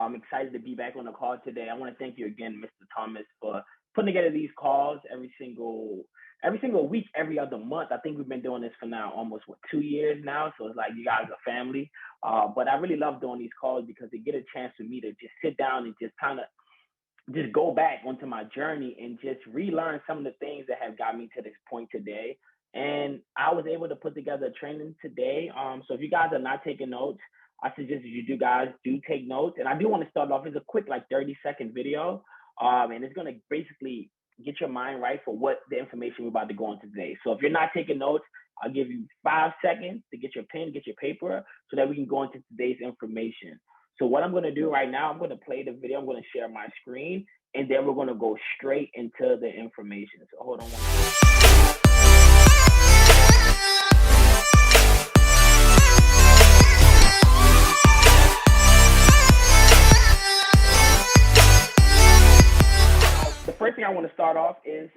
I'm excited to be back on the call today. I want to thank you again, Mr. Thomas, for putting together these calls every single week, every other month. I think we've been doing this for now almost 2 years now. So it's like you guys are family. But I really love doing these calls because they get a chance for me to just sit down and just kind of just go back onto my journey and just relearn some of the things that have got me to this point today. And I was able to put together a training today. So if you guys are not taking notes, I suggest that you do guys do take notes. And I do want to start off as a quick like 30-second video. And it's gonna basically get your mind right for what the information we're about to go into today. So if you're not taking notes, I'll give you 5 seconds to get your pen, get your paper, so that we can go into today's information. So what I'm going to do right now, I'm going to play the video. I'm going to share my screen, and then we're going to go straight into the information. So hold on one second. The first thing I want to start off is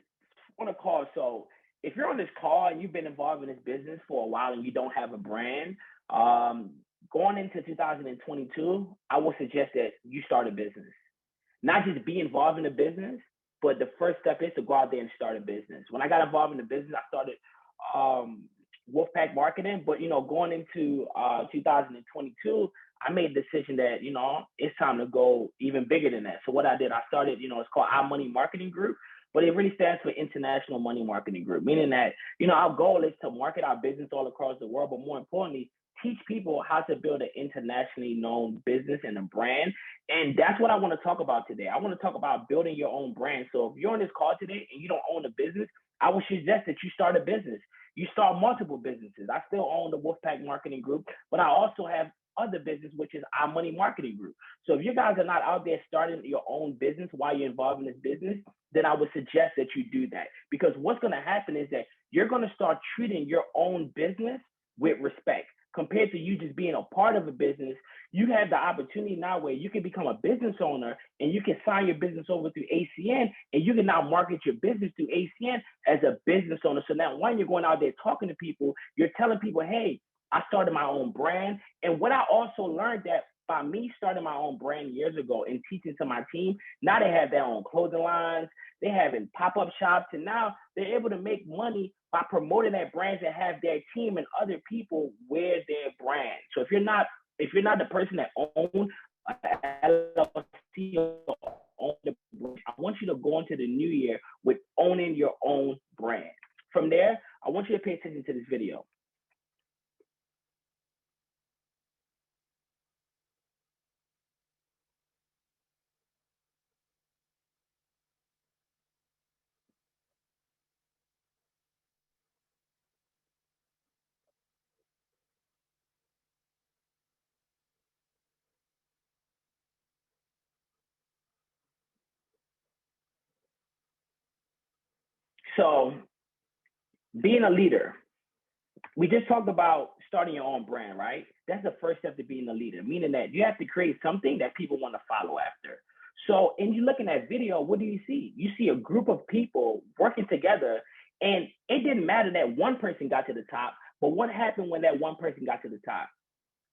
on a call. So if you're on this call and you've been involved in this business for a while and you don't have a brand, going into 2022, I would suggest that you start a business. Not just be involved in a business, but the first step is to go out there and start a business. When I got involved in the business, I started Wolfpack marketing, but going into 2022, I made the decision that it's time to go even bigger than that. So what I did, I started, it's called Our Money Marketing Group, but it really stands for International Money Marketing Group, meaning that our goal is to market our business all across the world, but more importantly, teach people how to build an internationally known business and a brand. And that's what I want to talk about today. I want to talk about building your own brand. So if you're on this call today and you don't own a business, I would suggest that you start a business. You start multiple businesses. I still own the Wolfpack Marketing Group, but I also have other business, which is Our Money Marketing Group. So if you guys are not out there starting your own business while you're involved in this business, then I would suggest that you do that. Because what's going to happen is that you're going to start treating your own business with respect. Compared to you just being a part of a business, you have the opportunity now where you can become a business owner and you can sign your business over through ACN, and you can now market your business through ACN as a business owner. So now when you're going out there talking to people, you're telling people, hey, I started my own brand. And what I also learned that by me starting my own brand years ago and teaching to my team, now they have their own clothing lines, they have in pop-up shops, and now they're able to make money by promoting their brands and have their team and other people wear their brand. So if you're not the person that owns LLC or own the brand, I want you to go into the new year with owning your own brand. From there, I want you to pay attention to this video. So being a leader, we just talked about starting your own brand, right? That's the first step to being a leader, meaning that you have to create something that people want to follow after. So, and you look in that video, what do you see? You see a group of people working together, and it didn't matter that one person got to the top, but what happened when that one person got to the top?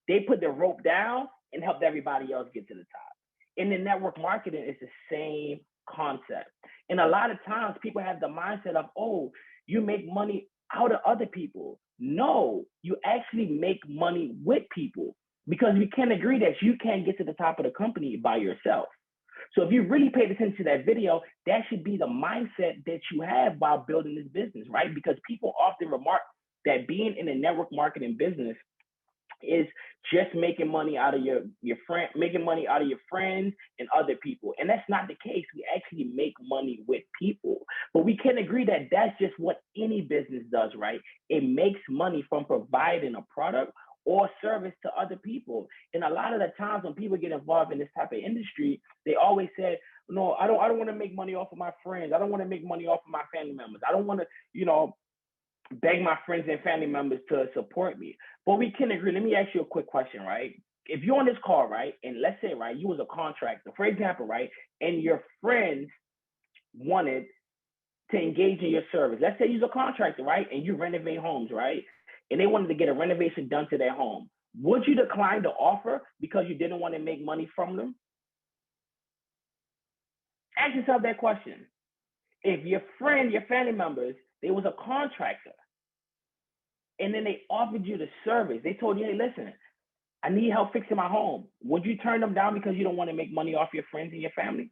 They put the rope down and helped everybody else get to the top. In the network marketing, it's the same concept. And a lot of times people have the mindset of, oh, you make money out of other people. No, you actually make money with people, because we can agree that you can't get to the top of the company by yourself. So if you really paid attention to that video, that should be the mindset that you have while building this business, right? Because people often remark that being in a network marketing business is just making money out of your friend, making money out of your friends and other people. And that's not the case. We actually make money with people. But we can agree that that's just what any business does, right? It makes money from providing a product or service to other people. And a lot of the times when people get involved in this type of industry, they always say, no, I don't want to make money off of my friends. I don't want to make money off of my family members. I don't want to, beg my friends and family members to support me. But we can agree. Let me ask you a quick question, right? If you're on this call, right, and let's say, right, you was a contractor, for example, right, and your friends wanted to engage in your service. Let's say you're a contractor, right, and you renovate homes, right, and they wanted to get a renovation done to their home. Would you decline the offer because you didn't want to make money from them? Ask yourself that question. If your friend, your family members, they was a contractor, and then they offered you the service, they told you, hey, listen, I need help fixing my home. Would you turn them down because you don't want to make money off your friends and your family?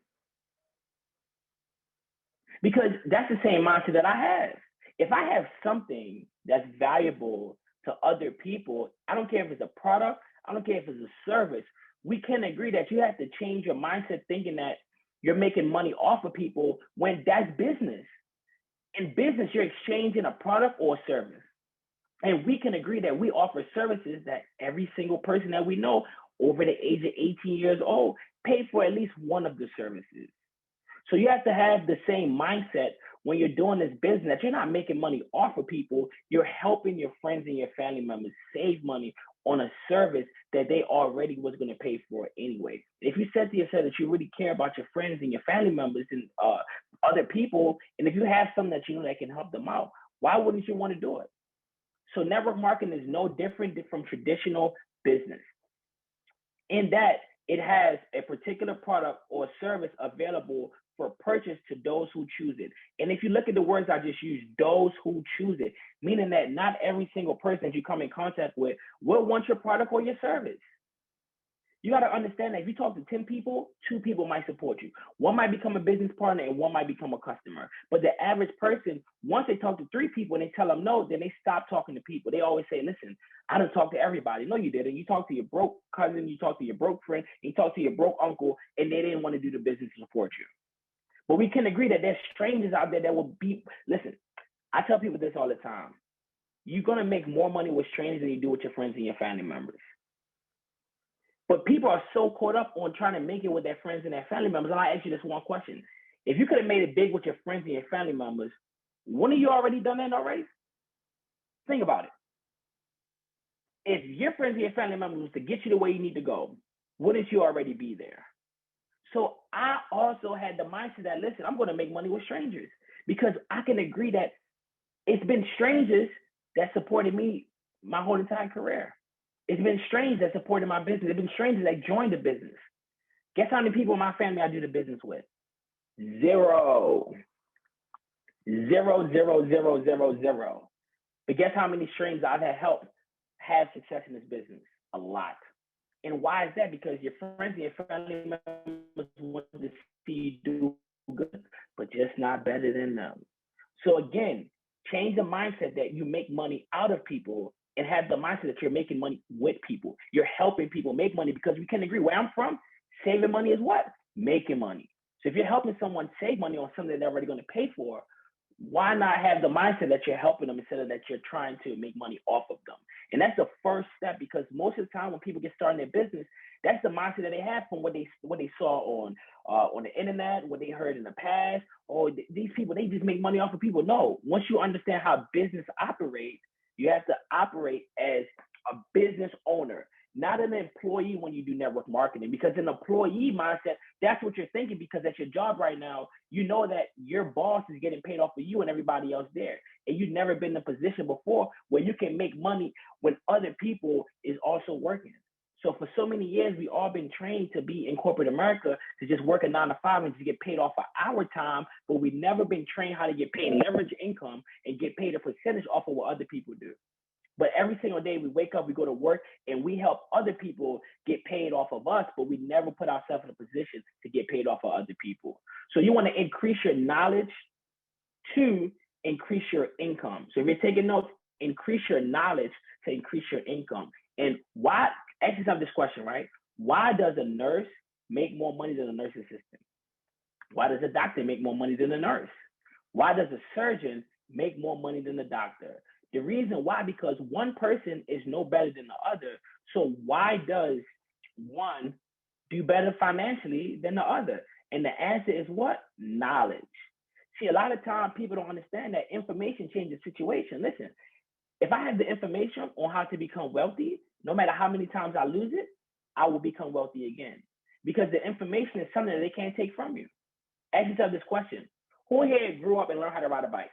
Because that's the same mindset that I have. If I have something that's valuable to other people, I don't care if it's a product, I don't care if it's a service, we can agree that you have to change your mindset thinking that you're making money off of people when that's business. In business, you're exchanging a product or a service. And we can agree that we offer services that every single person that we know over the age of 18 years old pay for at least one of the services. So you have to have the same mindset when you're doing this business that you're not making money off of people. You're helping your friends and your family members save money on a service that they already was going to pay for anyway. If you said to yourself that you really care about your friends and your family members and other people, and if you have something that you know that can help them out, why wouldn't you want to do it? So network marketing is no different from traditional business in that it has a particular product or service available for purchase to those who choose it. And if you look at the words I just used, those who choose it, meaning that not every single person that you come in contact with will want your product or your service. You got to understand that if you talk to 10 people, 2 people might support you. One might become a business partner and one might become a customer. But the average person, once they talk to 3 people and they tell them no, then they stop talking to people. They always say, listen, I don't talk to everybody. No, you didn't. You talked to your broke cousin, you talked to your broke friend, you talked to your broke uncle, and they didn't want to do the business to support you. But we can agree that there's strangers out there that will be, listen, I tell people this all the time. You're going to make more money with strangers than you do with your friends and your family members. But people are so caught up on trying to make it with their friends and their family members. And I ask you this one question. If you could have made it big with your friends and your family members, wouldn't you already done that already? Think about it. If your friends and your family members was to get you the way you need to go, wouldn't you already be there? So I also had the mindset that, listen, I'm going to make money with strangers because I can agree that it's been strangers that supported me my whole entire career. It's been strangers that supported my business. It's been strangers that joined the business. Guess how many people in my family I do the business with? 0. 0, 0, 0, 0, 0. But guess how many strangers I've had help have success in this business? A lot. And why is that? Because your friends and your family members want to see you do good, but just not better than them. So again, change the mindset that you make money out of people and have the mindset that you're making money with people. You're helping people make money because we can agree where I'm from, saving money is what? Making money. So if you're helping someone save money on something they're already going to pay for, why not have the mindset that you're helping them instead of that you're trying to make money off of them? And that's the first step, because most of the time when people get started in their business, that's the mindset that they have from what they saw on the internet, what they heard in the past. Oh, these people, they just make money off of people. No, once you understand how business operates, you have to operate as a business owner, not an employee when you do network marketing, because an employee mindset, that's what you're thinking, because at your job right now, you know that your boss is getting paid off for you and everybody else there. And you've never been in a position before where you can make money when other people is also working. So for so many years, we all been trained to be in corporate America, to just work a 9 to 5 and to get paid off for our time, but we've never been trained how to get paid leverage income and get paid a percentage off of what other people do. But every single day we wake up, we go to work, and we help other people get paid off of us, but we never put ourselves in a position to get paid off of other people. So you want to increase your knowledge to increase your income. So if you're taking notes, increase your knowledge to increase your income. And why, ask yourself this question, right? Why does a nurse make more money than a nurse assistant? Why does a doctor make more money than a nurse? Why does a surgeon make more money than the doctor? The reason why, because one person is no better than the other. So why does one do better financially than the other? And the answer is what? Knowledge. See, a lot of times people don't understand that information changes situation. Listen, if I have the information on how to become wealthy, no matter how many times I lose it, I will become wealthy again. Because the information is something that they can't take from you. Ask yourself this question. Who here grew up and learned how to ride a bike?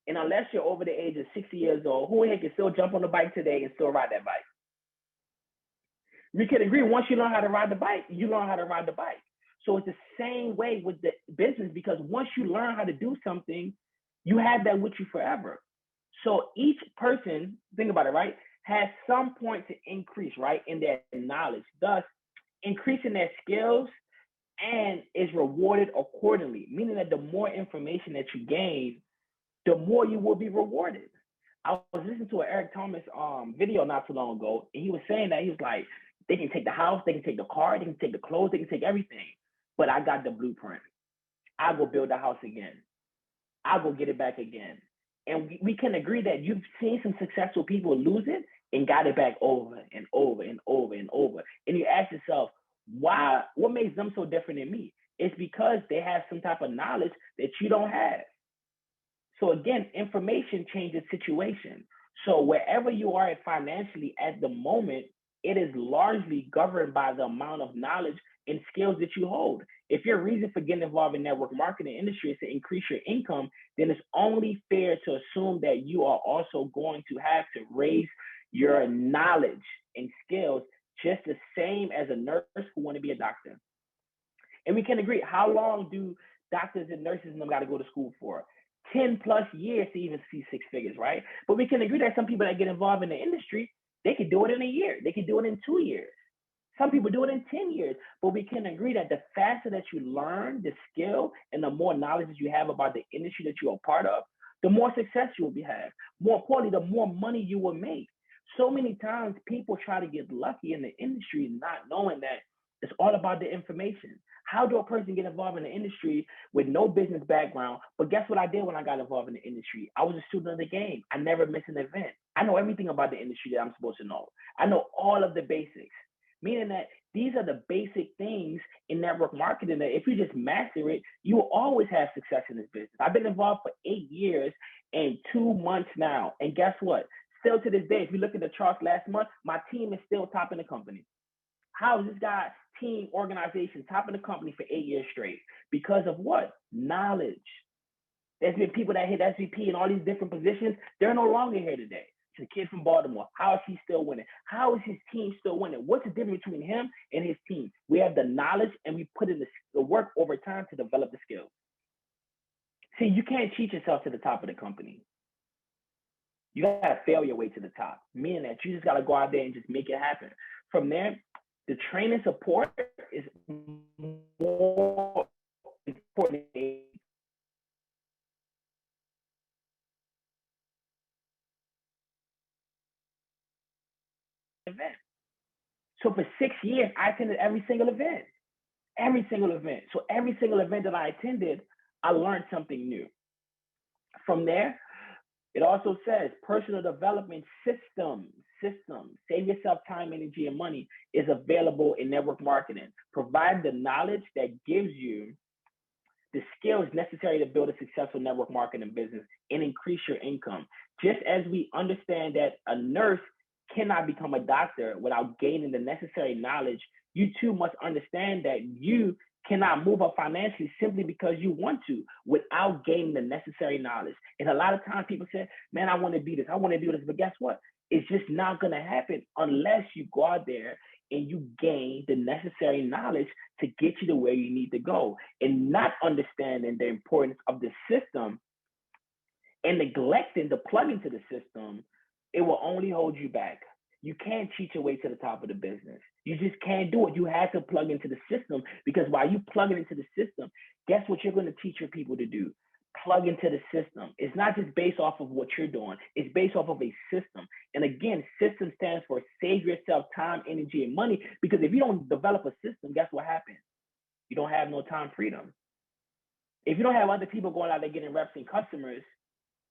And unless you're over the age of 60 years old, who here can still jump on the bike today and still ride that bike? We can agree, once you learn how to ride the bike, you learn how to ride the bike. So it's the same way with the business, because once you learn how to do something, you have that with you forever. So each person, think about it, right, has some point to increase, right, in their knowledge, thus increasing their skills, and is rewarded accordingly, meaning that the more information that you gain, the more you will be rewarded. I was listening to an Eric Thomas video not too long ago, and he was saying that he was like, they can take the house, they can take the car, they can take the clothes, they can take everything, but I got the blueprint. I will build the house again. I will get it back again. And we can agree that you've seen some successful people lose it and got it back over and over and over and over. And you ask yourself, why? What makes them so different than me? It's because they have some type of knowledge that you don't have. So again, information changes situation. So wherever you are financially at the moment, it is largely governed by the amount of knowledge and skills that you hold. If your reason for getting involved in network marketing industry is to increase your income, then it's only fair to assume that you are also going to have to raise your knowledge and skills just the same as a nurse who want to be a doctor. And we can agree, how long do doctors and nurses and them got to go to school for? 10 plus years to even see six figures, right? But we can agree that some people that get involved in the industry, they could do it in a year. They could do it in 2 years. Some people do it in 10 years. But we can agree that the faster that you learn the skill and the more knowledge that you have about the industry that you're a part of, the more success you will have. More importantly, the more money you will make. So many times people try to get lucky in the industry, not knowing that it's all about the information. How do a person get involved in the industry with no business background? But guess what I did when I got involved in the industry? I was a student of the game. I never missed an event. I know everything about the industry that I'm supposed to know. I know all of the basics, meaning that these are the basic things in network marketing that if you just master it, you will always have success in this business. I've been involved for 8 years and 2 months now. And guess what? Still to this day, if you look at the charts last month, my team is still top in the company. How is this guy, team, organization, top of the company for 8 years straight? Because of what? Knowledge. There's been people that hit SVP in all these different positions. They're no longer here today. It's a kid from Baltimore. How is he still winning? How is his team still winning? What's the difference between him and his team? We have the knowledge and we put in the work over time to develop the skills. See, you can't cheat yourself to the top of the company. You got to fail your way to the top, meaning that you just got to go out there and just make it happen. From there, the training support is more important. Event. So for 6 years, I attended every single event. Every single event. So every single event that I attended, I learned something new. From there, it also says personal development system, save yourself time, energy, and money is available in network marketing. Provide the knowledge that gives you the skills necessary to build a successful network marketing business and increase your income. Just as we understand that a nurse cannot become a doctor without gaining the necessary knowledge, you too must understand that you cannot move up financially simply because you want to without gaining the necessary knowledge. And a lot of times people say, man, I want to do this. I want to do this. But guess what? It's just not going to happen unless you go out there and you gain the necessary knowledge to get you to where you need to go. And not understanding the importance of the system and neglecting the plug into the system, it will only hold you back. You can't cheat your way to the top of the business. You just can't do it. You have to plug into the system, because while you plug it into the system, guess what you're going to teach your people to do? Plug into the system. It's not just based off of what you're doing. It's based off of a system. And again, system stands for save yourself time, energy, and money, because if you don't develop a system, guess what happens? You don't have no time freedom. If you don't have other people going out there getting reps and customers,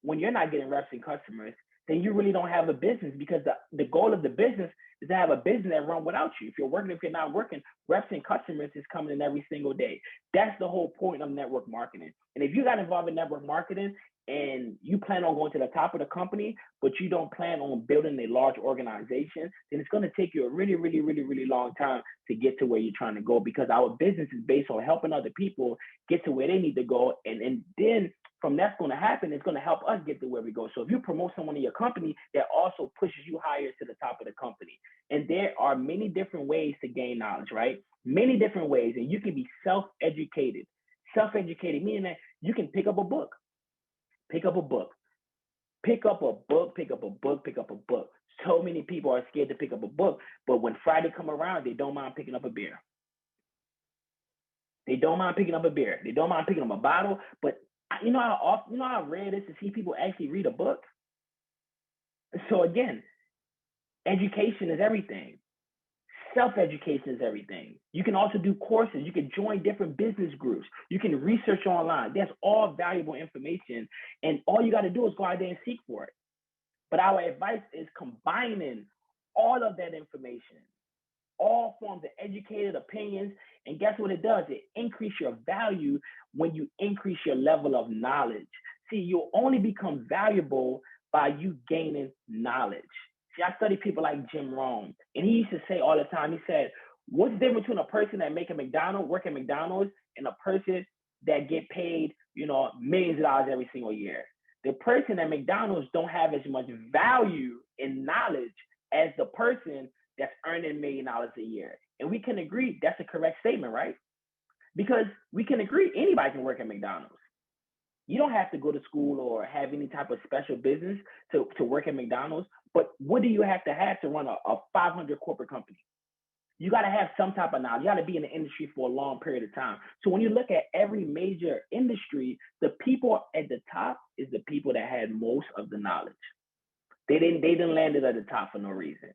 when you're not getting reps and customers, then you really don't have a business, because the goal of the business is to have a business that runs without you. If you're working, if you're not working, reps and customers is coming in every single day. That's the whole point of network marketing. And if you got involved in network marketing and you plan on going to the top of the company, but you don't plan on building a large organization, then it's going to take you a really, really, really, really long time to get to where you're trying to go, because our business is based on helping other people get to where they need to go. And then from that's going to happen, it's going to help us get to where we go. So if you promote someone in your company, that also pushes you higher to the top of the company. And there are many different ways to gain knowledge, right? Many different ways. And you can be self-educated. Self-educated, meaning that you can pick up a book, pick up a book, pick up a book, pick up a book, pick up a book. So many people are scared to pick up a book, but when Friday come around, they don't mind picking up a beer. They don't mind picking up a beer. They don't mind picking up a bottle. But you know how rare it is to see people actually read a book. So again, education is everything. Self-education is everything. You can also do courses. You can join different business groups. You can research online. That's all valuable information. And all you got to do is go out there and seek for it. But our advice is combining all of that information, all forms of educated opinions. And guess what it does? It increases your value when you increase your level of knowledge. See, you'll only become valuable by you gaining knowledge. See, I study people like Jim Rohn, and he used to say all the time, he said, what's the difference between a person that work at McDonald's, and a person that get paid, millions of dollars every single year? The person at McDonald's don't have as much value in knowledge as the person that's earning $1 million a year. And we can agree that's a correct statement, right? Because we can agree anybody can work at McDonald's. You don't have to go to school or have any type of special business to work at McDonald's. But what do you have to run a 500 corporate company? You got to have some type of knowledge. You got to be in the industry for a long period of time. So when you look at every major industry, the people at the top is the people that had most of the knowledge. They didn't land it at the top for no reason.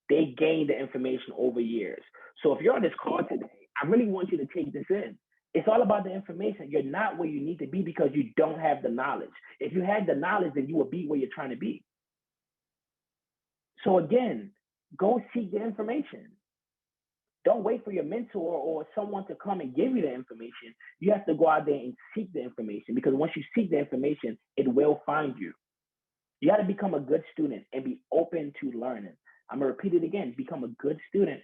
They gained the information over years. So if you're on this call today, I really want you to take this in. It's all about the information. You're not where you need to be because you don't have the knowledge. If you had the knowledge, then you would be where you're trying to be. So again, go seek the information. Don't wait for your mentor or someone to come and give you the information. You have to go out there and seek the information, because once you seek the information, it will find you. You got to become a good student and be open to learning. I'm going to repeat it again. Become a good student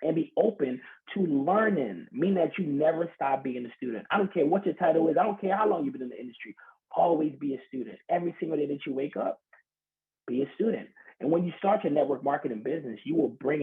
and be open to learning, meaning that you never stop being a student. I don't care what your title is. I don't care how long you've been in the industry. Always be a student. Every single day that you wake up, be a student. And when you start your network marketing business, you will bring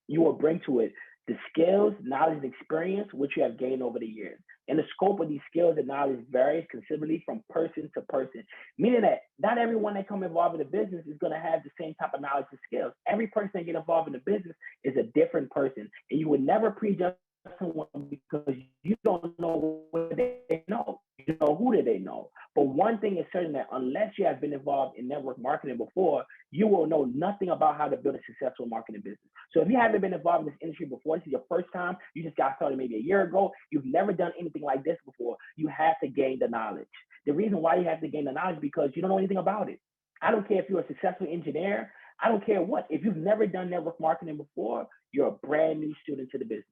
to it the skills, knowledge, and experience which you have gained over the years. And the scope of these skills and knowledge varies considerably from person to person, meaning that not everyone that come involved in the business is going to have the same type of knowledge and skills. Every person that get involved in the business is a different person, and you would never prejudge someone because you don't know what they know. You know, who do they know? But one thing is certain, that unless you have been involved in network marketing before, you will know nothing about how to build a successful marketing business. So if you haven't been involved in this industry before, this is your first time, you just got started maybe a year ago, you've never done anything like this before, you have to gain the knowledge. The reason why you have to gain the knowledge is because you don't know anything about it. I don't care if you're a successful engineer. I don't care what. If you've never done network marketing before, you're a brand new student to the business.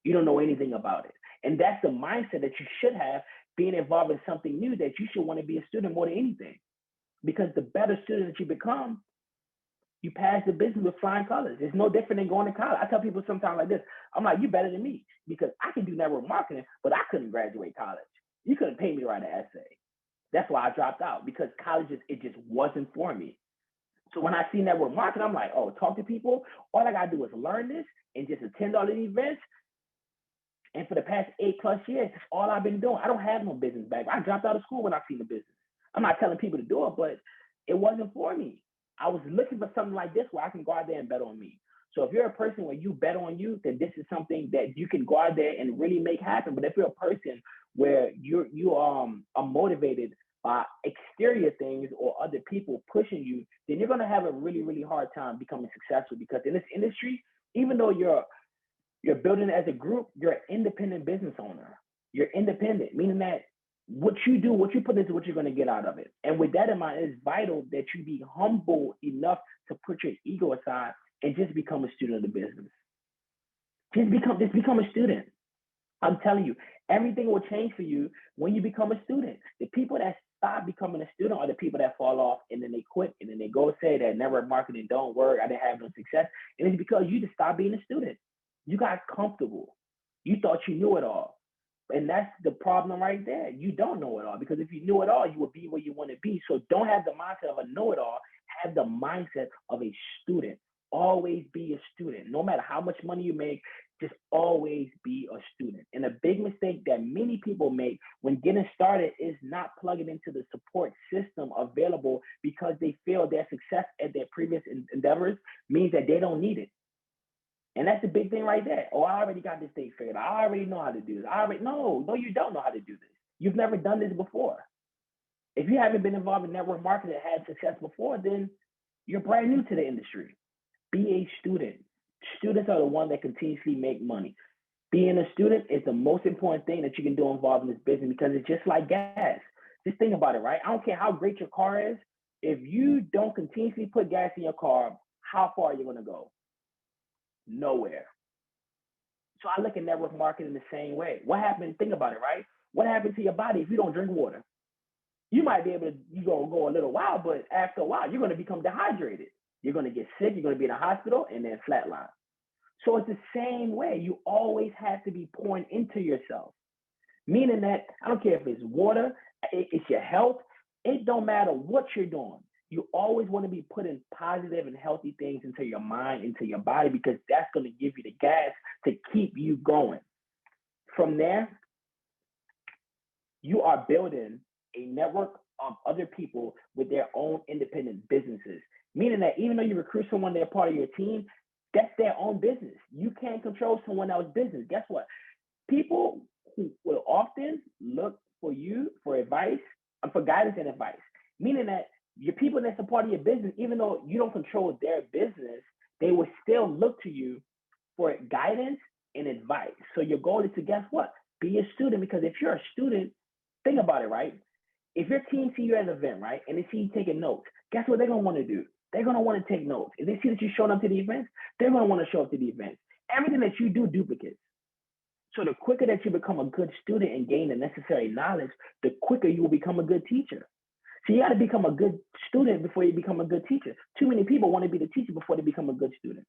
You don't know anything about it. And that's the mindset that you should have, being involved in something new, that you should want to be a student more than anything. Because the better student that you become, you pass the business with flying colors. It's no different than going to college. I tell people sometimes like this, I'm like, you're better than me because I can do network marketing, but I couldn't graduate college. You couldn't pay me to write an essay. That's why I dropped out, because college, it just wasn't for me. So when I see network marketing, I'm like, oh, talk to people. All I got to do is learn this and just attend all the events. And for the past 8+ years, that's all I've been doing. I don't have no business background. I dropped out of school when I seen the business. I'm not telling people to do it, but it wasn't for me. I was looking for something like this where I can go out there and bet on me. So if you're a person where you bet on you, then this is something that you can go out there and really make happen. But if you're a person where you are motivated by exterior things or other people pushing you, then you're going to have a really, really hard time becoming successful, because in this industry, even though you're building as a group, you're an independent business owner. You're independent, meaning that what you do, what you put into, what you're going to get out of it. And with that in mind, it's vital that you be humble enough to put your ego aside and just become a student of the business. Just become a student. I'm telling you, everything will change for you when you become a student. The people that stop becoming a student are the people that fall off and then they quit and then they go say that network marketing don't work, I didn't have no success. And it's because you just stopped being a student. You got comfortable. You thought you knew it all. And that's the problem right there. You don't know it all, because if you knew it all, you would be where you want to be. So don't have the mindset of a know-it-all. Have the mindset of a student. Always be a student. No matter how much money you make, just always be a student. And a big mistake that many people make when getting started is not plugging into the support system available, because they feel their success at their previous endeavors means that they don't need it. And that's the big thing right there. Oh, I already got this thing figured out. I already know how to do this. No, you don't know how to do this. You've never done this before. If you haven't been involved in network marketing and had success before, then you're brand new to the industry. Be a student. Students are the ones that continuously make money. Being a student is the most important thing that you can do involved in this business, because it's just like gas. Just think about it, right? I don't care how great your car is. If you don't continuously put gas in your car, how far are you going to go? Nowhere. So I look at network marketing the same way. What happened? Think about it, right? What happened to your body if you don't drink water? You might be able to go a little while, but after a while, you're going to become dehydrated. You're going to get sick. You're going to be in a hospital and then flatline. So it's the same way. You always have to be pouring into yourself, meaning that I don't care if it's water, it's your health. It don't matter what you're doing. You always want to be putting positive and healthy things into your mind, into your body, because that's going to give you the gas to keep you going. From there, you are building a network of other people with their own independent businesses, meaning that even though you recruit someone, they're part of your team, that's their own business. You can't control someone else's business. Guess what? People who will often look for you for advice, for guidance and advice, meaning that your people that's a part of your business, even though you don't control their business, they will still look to you for guidance and advice. So your goal is to, guess what? Be a student, because if you're a student, think about it, right? If your team see you at an event, right, and they see you taking notes, guess what they're going to want to do? They're going to want to take notes. If they see that you're showing up to the events, they're going to want to show up to the events. Everything that you do duplicates. So the quicker that you become a good student and gain the necessary knowledge, the quicker you will become a good teacher. So you got to become a good student before you become a good teacher. Too many people want to be the teacher before they become a good student.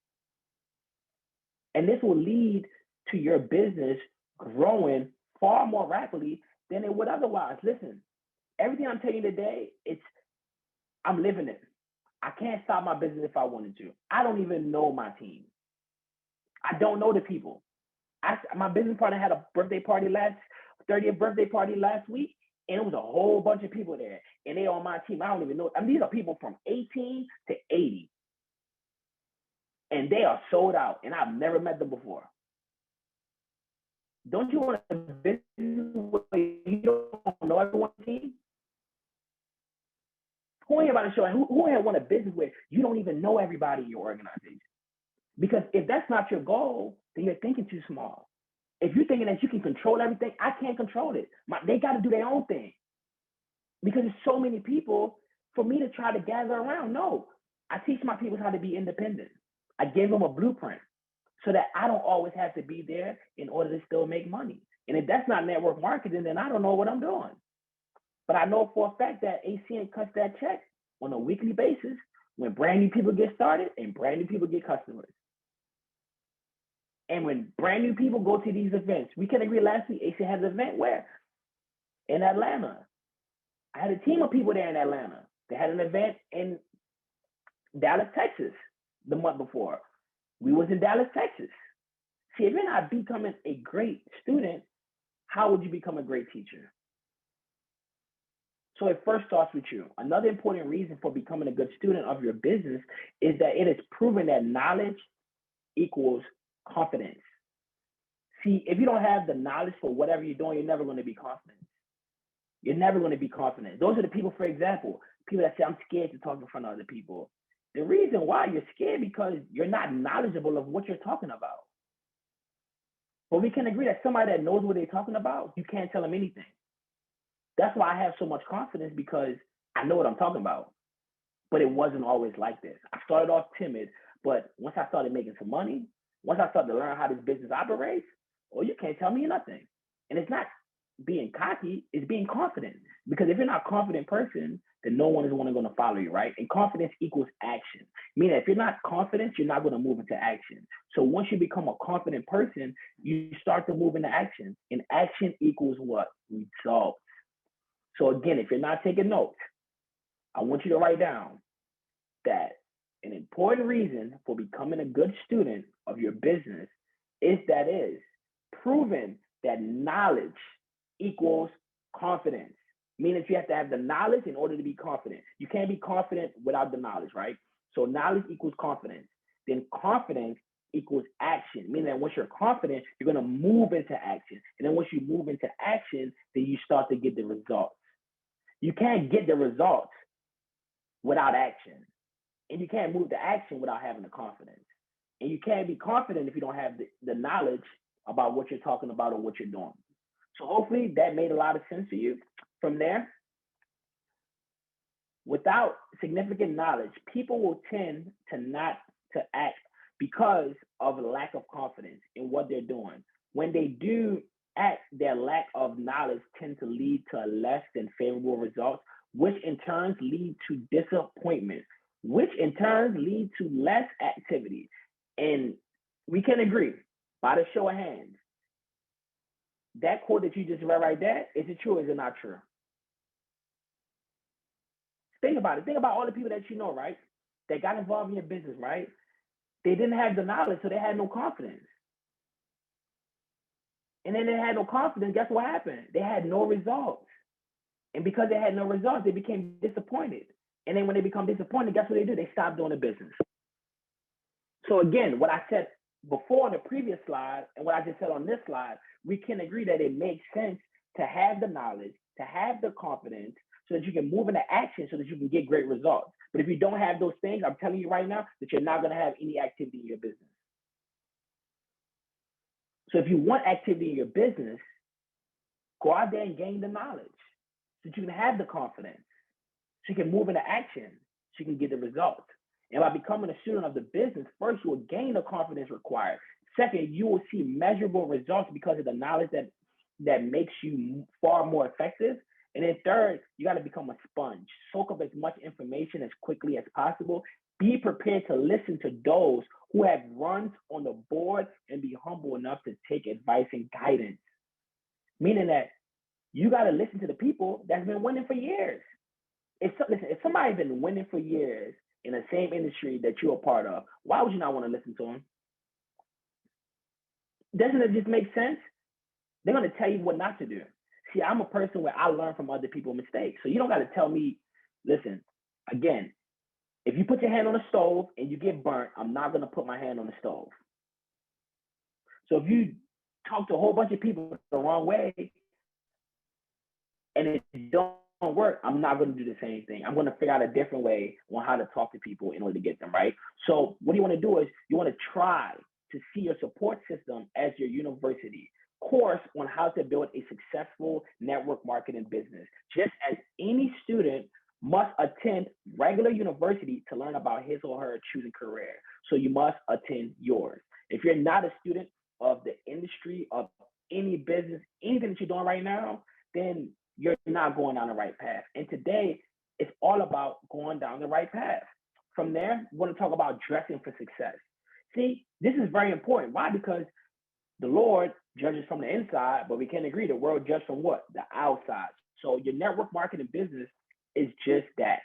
And this will lead to your business growing far more rapidly than it would otherwise. Listen, everything I'm telling you today, I'm living it. I can't stop my business if I wanted to. I don't even know my team. I don't know the people. My business partner had a 30th birthday party last week, and it was a whole bunch of people there, and they on my team. I don't even know. I mean, these are people from 18 to 80, and they are sold out, and I've never met them before. Don't you want a business where you don't know everyone's team? Who ain't about to show? Who ain't want a business where you don't even know everybody in your organization? Because if that's not your goal, then you're thinking too small. If you're thinking that you can control everything, I can't control it. They got to do their own thing. Because there's so many people for me to try to gather around. No, I teach my people how to be independent. I give them a blueprint so that I don't always have to be there in order to still make money. And if that's not network marketing, then I don't know what I'm doing. But I know for a fact that ACN cuts that check on a weekly basis when brand new people get started and brand new people get customers. And when brand new people go to these events, we can agree last week, ACN had an event where? In Atlanta. I had a team of people there in Atlanta. They had an event in Dallas, Texas the month before. We was in Dallas, Texas. See, if you're not becoming a great student, how would you become a great teacher? So it first starts with you. Another important reason for becoming a good student of your business is that it is proven that knowledge equals confidence. See, if you don't have the knowledge for whatever you're doing, you're never going to be confident. You're never going to be confident. Those are the people, for example, people that say, I'm scared to talk in front of other people. The reason why you're scared because you're not knowledgeable of what you're talking about. But we can agree that somebody that knows what they're talking about, you can't tell them anything. That's why I have so much confidence, because I know what I'm talking about. But it wasn't always like this. I started off timid, but once I started making some money, once I started to learn how this business operates, oh, you can't tell me nothing. And it's not being cocky, it's being confident. Because if you're not a confident person, then no one is going to follow you, right? And confidence equals action. Meaning, if you're not confident, you're not going to move into action. So once you become a confident person, you start to move into action. And action equals what? Results. So again, if you're not taking notes, I want you to write down that an important reason for becoming a good student of your business is proven that knowledge equals confidence. Meaning you have to have the knowledge in order to be confident. You can't be confident without the knowledge, right? So knowledge equals confidence. Then confidence equals action. Meaning that once you're confident, you're going to move into action. And then once you move into action, then you start to get the results. You can't get the results without action. And you can't move to action without having the confidence. And you can't be confident if you don't have the knowledge about what you're talking about or what you're doing. So hopefully that made a lot of sense to you. From there, without significant knowledge, people will tend to not to act because of a lack of confidence in what they're doing. When they do act, their lack of knowledge tends to lead to less than favorable results, which in turn lead to disappointment, which in turn lead to less activity. And we can agree, by the show of hands, that quote that you just read right there, is it true or is it not true? Think about it. Think about all the people that you know, right? That got involved in your business, right? They didn't have the knowledge, so they had no confidence. And then they had no confidence, guess what happened? They had no results. And because they had no results, they became disappointed. And then when they become disappointed, guess what they do? They stop doing the business. So again, what I said before on the previous slide and what I just said on this slide, we can agree that it makes sense to have the knowledge, to have the confidence, so that you can move into action so that you can get great results. But if you don't have those things, I'm telling you right now that you're not going to have any activity in your business. So if you want activity in your business, go out there and gain the knowledge so that you can have the confidence, so you can move into action, so you can get the results. And by becoming a student of the business, first, you will gain the confidence required. Second, you will see measurable results because of the knowledge that makes you far more effective. And then third, you got to become a sponge. Soak up as much information as quickly as possible. Be prepared to listen to those who have runs on the board and be humble enough to take advice and guidance. Meaning that you got to listen to the people that's been winning for years. If somebody's been winning for years in the same industry that you're a part of, why would you not want to listen to them? Doesn't it just make sense? They're going to tell you what not to do. See, I'm a person where I learn from other people's mistakes. So you don't got to tell me, listen, again, if you put your hand on the stove and you get burnt, I'm not going to put my hand on the stove. So if you talk to a whole bunch of people the wrong way and it don't work, I'm not going to do the same thing. I'm going to figure out a different way on how to talk to people in order to get them right. So what you want to do is you want to try to see your support system as your university course on how to build a successful network marketing business. Just as any student must attend regular university to learn about his or her choosing career. So you must attend yours. If you're not a student of the industry of any business, anything that you're doing right now, then you're not going down the right path. And today, it's all about going down the right path. From there, we're going to talk about dressing for success. See, this is very important. Why? Because the Lord judges from the inside, but we can agree the world judges from what? The outside. So your network marketing business is just that.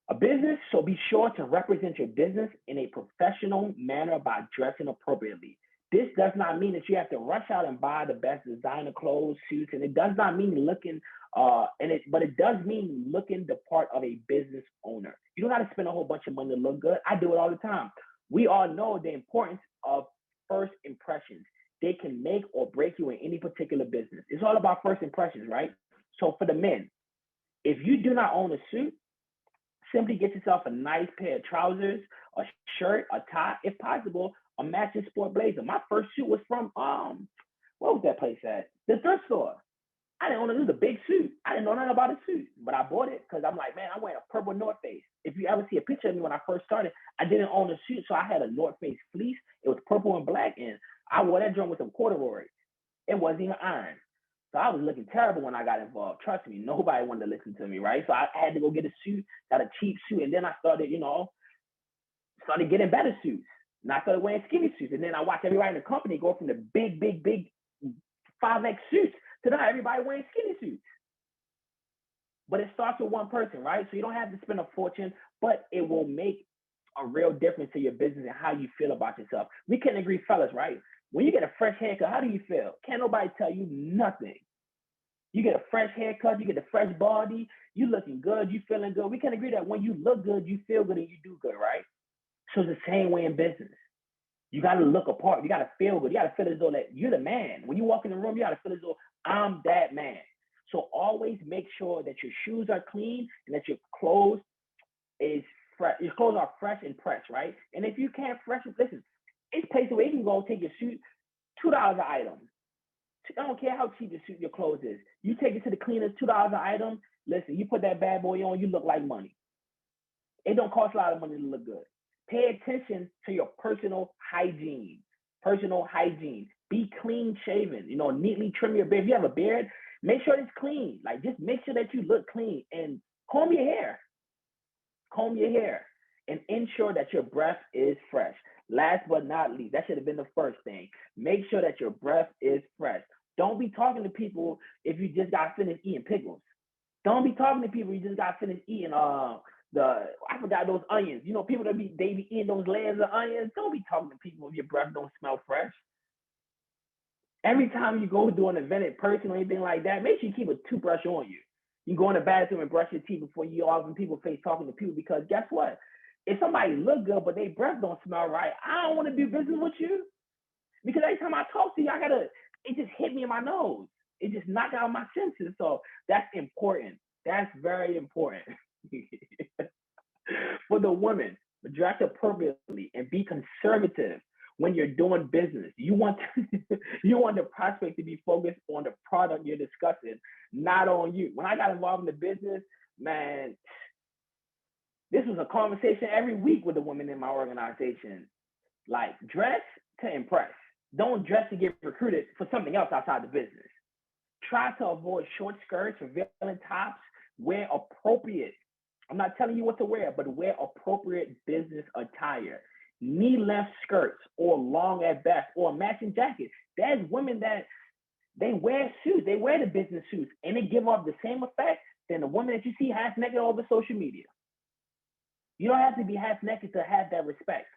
A business, so be sure to represent your business in a professional manner by dressing appropriately. This does not mean that you have to rush out and buy the best designer clothes, suits, and it does not mean looking, but it does mean looking the part of a business owner. You don't got to spend a whole bunch of money to look good. I do it all the time. We all know the importance of first impressions. They can make or break you in any particular business. It's all about first impressions, right? So for the men, if you do not own a suit, simply get yourself a nice pair of trousers, a shirt, a tie, if possible, a matching sport blazer. My first suit was from, what was that place at? The thrift store. I didn't own it. It was a big suit. I didn't know nothing about a suit, but I bought it because I'm like, man, I'm wearing a purple North Face. If you ever see a picture of me when I first started, I didn't own a suit, so I had a North Face fleece. It was purple and black, and I wore that joint with some corduroy. It wasn't even iron. So I was looking terrible when I got involved. Trust me, nobody wanted to listen to me, right? So I had to go get a suit, got a cheap suit, and then I started, started getting better suits. And I started wearing skinny suits. And then I watched everybody in the company go from the big, big, big 5X suits to now everybody wearing skinny suits. But it starts with one person, right? So you don't have to spend a fortune, but it will make a real difference to your business and how you feel about yourself. We can agree, fellas, right? When you get a fresh haircut, how do you feel? Can't nobody tell you nothing. You get a fresh haircut, you get a fresh body, you looking good, you feeling good. We can agree that when you look good, you feel good and you do good, right? So it's the same way in business. You got to look apart. You got to feel good. You got to feel as though that you're the man. When you walk in the room, you got to feel as though I'm that man. So always make sure that your shoes are clean and that your clothes is fresh. Your clothes are fresh and pressed, right? And if you can't fresh, listen, it's places where you can go take your suit, $2 an item. I don't care how cheap your clothes is. You take it to the cleaners, $2 an item. Listen, you put that bad boy on, you look like money. It don't cost a lot of money to look good. Pay attention to your personal hygiene. Personal hygiene. Be clean shaven. Neatly trim your beard. If you have a beard, make sure it's clean. Like, just make sure that you look clean and comb your hair. Comb your hair and ensure that your breath is fresh. Last but not least, that should have been the first thing. Make sure that your breath is fresh. Don't be talking to people if you just got finished eating pickles. Don't be talking to people you just got finished eating I forgot those onions. People they be eating those layers of onions. Don't be talking to people if your breath don't smell fresh. Every time you go do an event in person or anything like that, make sure you keep a toothbrush on you. You go in the bathroom and brush your teeth before you all in people's face talking to people, because guess what? If somebody look good but their breath don't smell right, I don't want to do business with you. Because every time I talk to you, it just hit me in my nose. It just knocked out my senses. So that's important. That's very important. For the women, dress appropriately and be conservative when you're doing business. You want the prospect to be focused on the product you're discussing, not on you. When I got involved in the business, man, this was a conversation every week with the women in my organization. Like, dress to impress. Don't dress to get recruited for something else outside the business. Try to avoid short skirts, revealing tops. Wear appropriate. I'm not telling you what to wear, but wear appropriate business attire. Knee-length skirts or long at best, or a matching jacket. There's women that they wear suits. They wear the business suits, and they give off the same effect than the woman that you see half naked over social media. You don't have to be half naked to have that respect.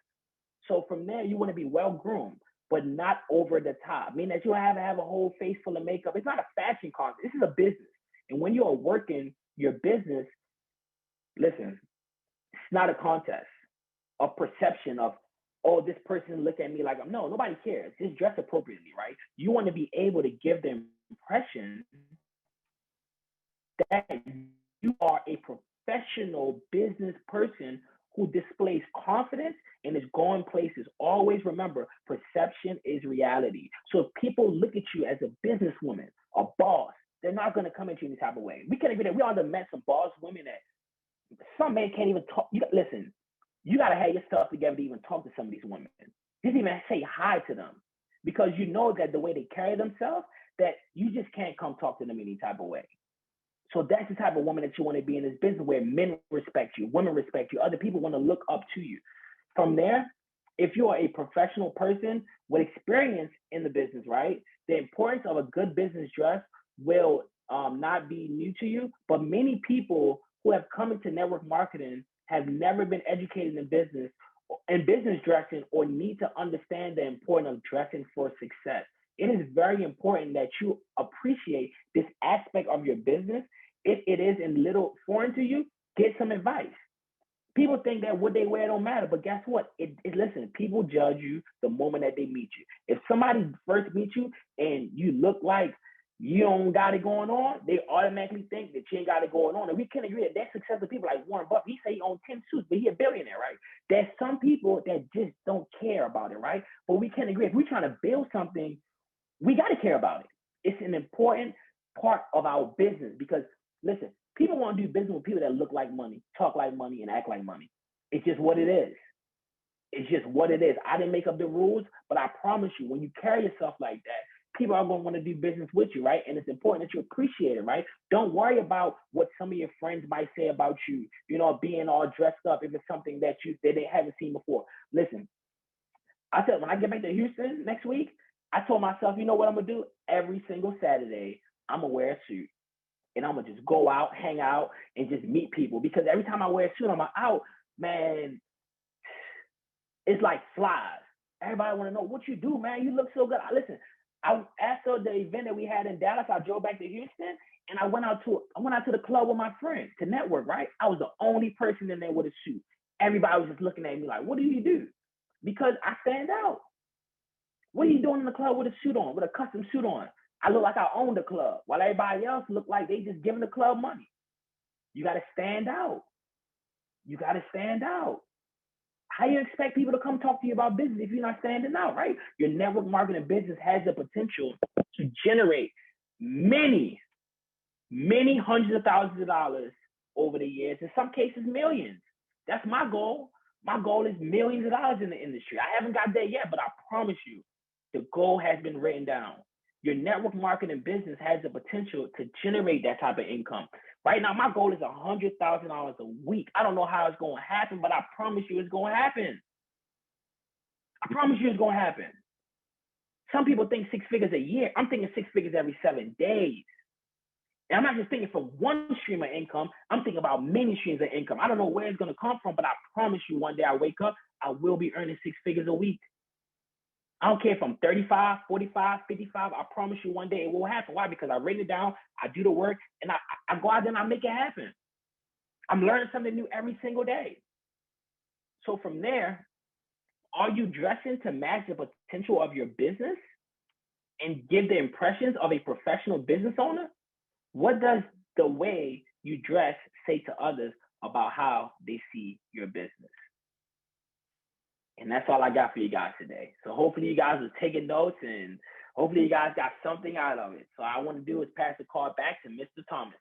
So from there, you want to be well-groomed, but not over the top. Meaning that you have to have a whole face full of makeup. It's not a fashion contest. This is a business. And when you're working your business, listen, it's not a contest of perception of, oh, this person look at me like I'm. No, nobody cares. Just dress appropriately, right? You want to be able to give the impression that you are a professional business person who displays confidence and is going places. Always remember, perception is reality. So if people look at you as a businesswoman, a boss, they're not going to come at you any type of way. We can agree that we all met some boss women that some men can't even talk. Listen, you got to have your stuff together to even talk to some of these women. Just even say hi to them, because you know that the way they carry themselves, that you just can't come talk to them any type of way. So that's the type of woman that you want to be in this business, where men respect you, women respect you, other people want to look up to you. From there, if you are a professional person with experience in the business, right, the importance of a good business dress will not be new to you. But many people who have come into network marketing have never been educated in business dressing, or need to understand the importance of dressing for success. It is very important that you appreciate this aspect of your business. If it is in little foreign to you, get some advice. People think that what they wear don't matter, but guess what? Listen, people judge you the moment that they meet you. If somebody first meets you and you look like you don't got it going on, they automatically think that you ain't got it going on. And we can agree that there's successful people like Warren Buffett. He say he owns 10 suits, but he's a billionaire, right? There's some people that just don't care about it, right? But we can agree, if we're trying to build something, we got to care about it. It's an important part of our business, because, listen, people want to do business with people that look like money, talk like money, and act like money. It's just what it is. It's just what it is. I didn't make up the rules, but I promise you, when you carry yourself like that, people are going to want to do business with you, right? And it's important that you appreciate it, right? Don't worry about what some of your friends might say about you, being all dressed up if it's something that they haven't seen before. Listen, I said, when I get back to Houston next week, I told myself, you know what I'm going to do? Every single Saturday, I'm going to wear a suit. And I'm going to just go out, hang out, and just meet people. Because every time I wear a suit, I'm out, man, it's like flies. Everybody want to know what you do, man. You look so good. Listen, after the event that we had in Dallas, I drove back to Houston, and I went out to the club with my friend to network, right? I was the only person in there with a suit. Everybody was just looking at me like, what do you do? Because I stand out. What are you doing in the club with a suit on, with a custom suit on? I look like I own the club, while everybody else look like they just giving the club money. You got to stand out. You got to stand out. How do you expect people to come talk to you about business if you're not standing out, right? Your network marketing business has the potential to generate many, many hundreds of thousands of dollars over the years, in some cases, millions. That's my goal. My goal is millions of dollars in the industry. I haven't got there yet, but I promise you, the goal has been written down. Your network marketing business has the potential to generate that type of income. Right now, my goal is $100,000 a week. I don't know how it's going to happen, but I promise you it's going to happen. I promise you it's going to happen. Some people think 6 figures a year. I'm thinking 6 figures every 7 days. And I'm not just thinking from one stream of income. I'm thinking about many streams of income. I don't know where it's going to come from, but I promise you one day I wake up, I will be earning 6 figures a week. I don't care if I'm 35, 45, 55. I promise you one day it will happen. Why? Because I write it down, I do the work, and I go out there and I make it happen. I'm learning something new every single day. So from there, are you dressing to match the potential of your business and give the impressions of a professional business owner? What does the way you dress say to others about how they see your business? And that's all I got for you guys today. So hopefully you guys are taking notes and hopefully you guys got something out of it. So all I want to do is pass the call back to Mr. Thomas.